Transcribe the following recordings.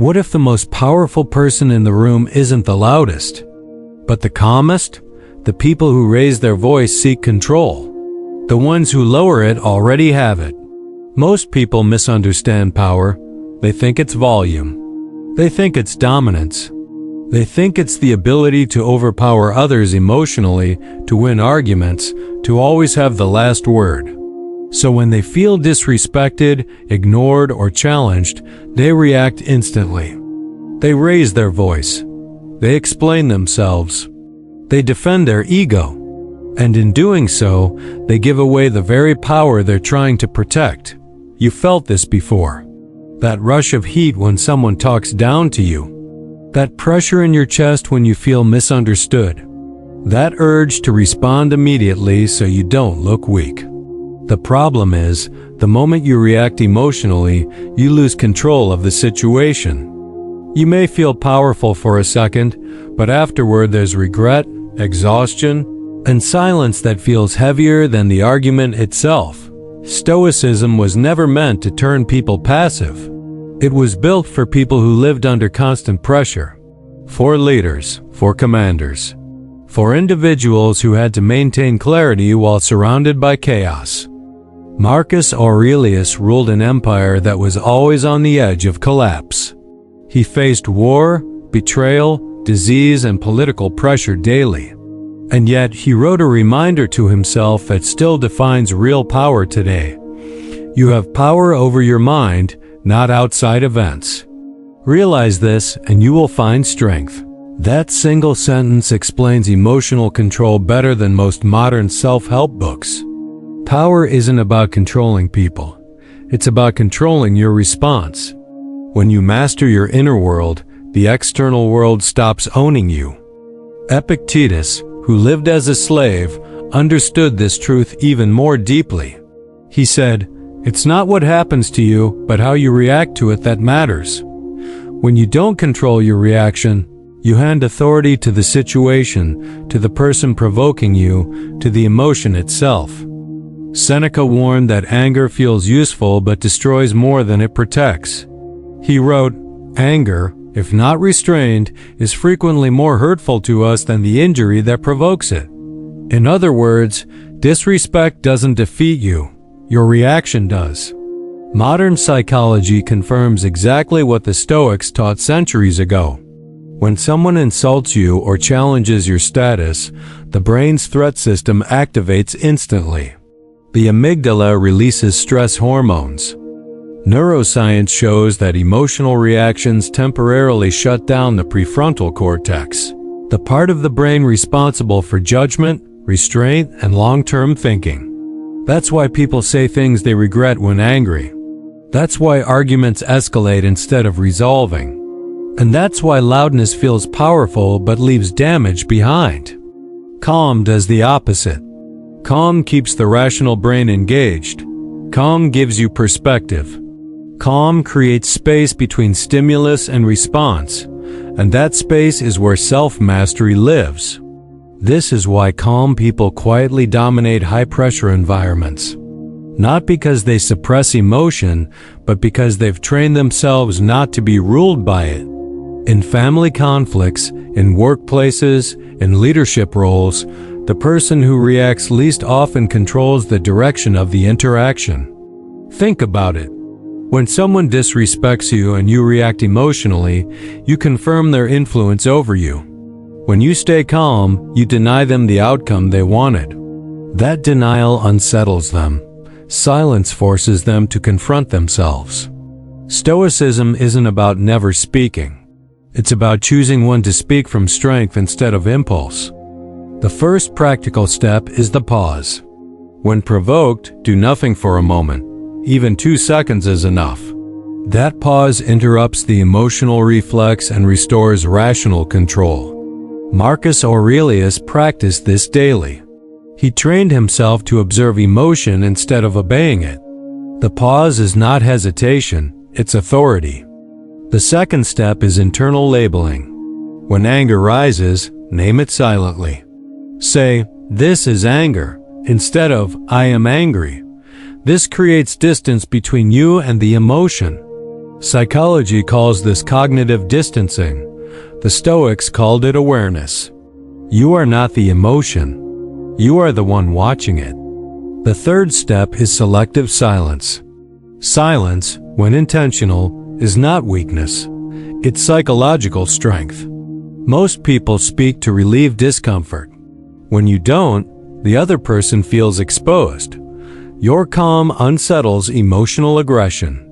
What if the most powerful person in the room isn't the loudest, but the calmest? The people who raise their voice seek control. The ones who lower it already have it. Most people misunderstand power. They think it's volume. They think it's dominance. They think it's the ability to overpower others emotionally, to win arguments, to always have the last word. So when they feel disrespected, ignored, or challenged, they react instantly. They raise their voice. They explain themselves. They defend their ego. And in doing so, they give away the very power they're trying to protect. You felt this before. That rush of heat when someone talks down to you. That pressure in your chest when you feel misunderstood. That urge to respond immediately so you don't look weak. The problem is, the moment you react emotionally, you lose control of the situation. You may feel powerful for a second, but afterward there's regret, exhaustion, and silence that feels heavier than the argument itself. Stoicism was never meant to turn people passive. It was built for people who lived under constant pressure. For leaders, for commanders, for individuals who had to maintain clarity while surrounded by chaos. Marcus Aurelius ruled an empire that was always on the edge of collapse. He faced war, betrayal, disease, and political pressure daily. And yet, he wrote a reminder to himself that still defines real power today. You have power over your mind, not outside events. Realize this, and you will find strength. That single sentence explains emotional control better than most modern self-help books. Power isn't about controlling people. It's about controlling your response. When you master your inner world, the external world stops owning you. Epictetus, who lived as a slave, understood this truth even more deeply. He said, "It's not what happens to you, but how you react to it that matters." When you don't control your reaction, you hand authority to the situation, to the person provoking you, to the emotion itself. Seneca warned that anger feels useful but destroys more than it protects. He wrote, "Anger, if not restrained, is frequently more hurtful to us than the injury that provokes it." In other words, disrespect doesn't defeat you. Your reaction does. Modern psychology confirms exactly what the Stoics taught centuries ago. When someone insults you or challenges your status, the brain's threat system activates instantly. The amygdala releases stress hormones. Neuroscience shows that emotional reactions temporarily shut down the prefrontal cortex, the part of the brain responsible for judgment, restraint, and long-term thinking. That's why people say things they regret when angry. That's why arguments escalate instead of resolving. And that's why loudness feels powerful but leaves damage behind. Calm does the opposite. Calm keeps the rational brain engaged. Calm gives you perspective. Calm creates space between stimulus and response, and that space is where self-mastery lives. This is why calm people quietly dominate high-pressure environments. Not because they suppress emotion, but because they've trained themselves not to be ruled by it. In family conflicts, in workplaces, in leadership roles, the person who reacts least often controls the direction of the interaction. Think about it. When someone disrespects you and you react emotionally, you confirm their influence over you. When you stay calm, you deny them the outcome they wanted. That denial unsettles them. Silence forces them to confront themselves. Stoicism isn't about never speaking. It's about choosing when to speak from strength instead of impulse. The first practical step is the pause. When provoked, do nothing for a moment. Even 2 seconds is enough. That pause interrupts the emotional reflex and restores rational control. Marcus Aurelius practiced this daily. He trained himself to observe emotion instead of obeying it. The pause is not hesitation, it's authority. The second step is internal labeling. When anger rises, name it silently. Say, "This is anger," instead of, "I am angry." This creates distance between you and the emotion. Psychology calls this cognitive distancing. The Stoics called it awareness. You are not the emotion. You are the one watching it. The third step is selective silence. Silence, when intentional, is not weakness. It's psychological strength. Most people speak to relieve discomfort. When you don't, the other person feels exposed. Your calm unsettles emotional aggression.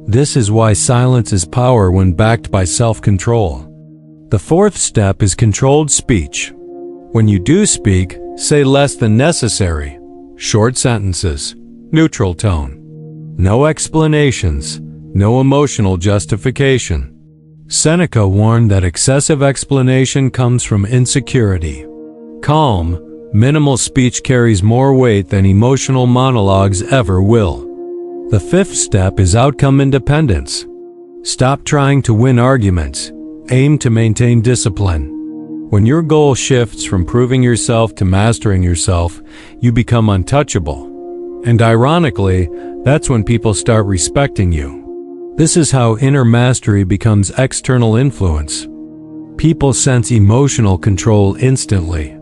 This is why silence is power when backed by self-control. The fourth step is controlled speech. When you do speak, say less than necessary. Short sentences, neutral tone. No explanations, no emotional justification. Seneca warned that excessive explanation comes from insecurity. Calm, minimal speech carries more weight than emotional monologues ever will. The fifth step is outcome independence. Stop trying to win arguments. Aim to maintain discipline. When your goal shifts from proving yourself to mastering yourself, you become untouchable. And ironically, that's when people start respecting you. This is how inner mastery becomes external influence. People sense emotional control instantly.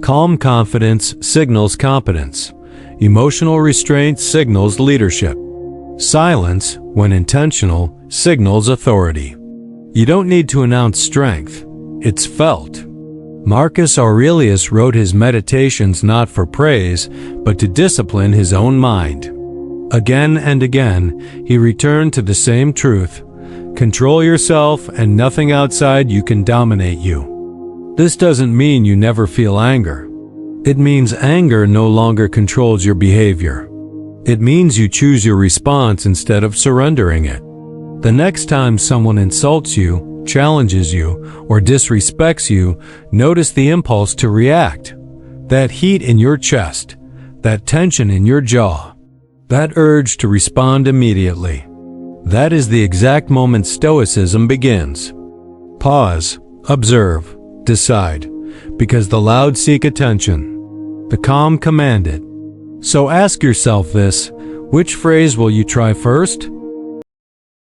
Calm confidence signals competence. Emotional restraint signals leadership. Silence, when intentional, signals authority. You don't need to announce strength. It's felt. Marcus Aurelius wrote his meditations not for praise, but to discipline his own mind. Again and again, he returned to the same truth. Control yourself, and nothing outside you can dominate you. This doesn't mean you never feel anger. It means anger no longer controls your behavior. It means you choose your response instead of surrendering it. The next time someone insults you, challenges you, or disrespects you, notice the impulse to react. That heat in your chest, that tension in your jaw, that urge to respond immediately. That is the exact moment Stoicism begins. Pause, observe, decide, because the loud seek attention. The calm command it. So ask yourself this: which phrase will you try first?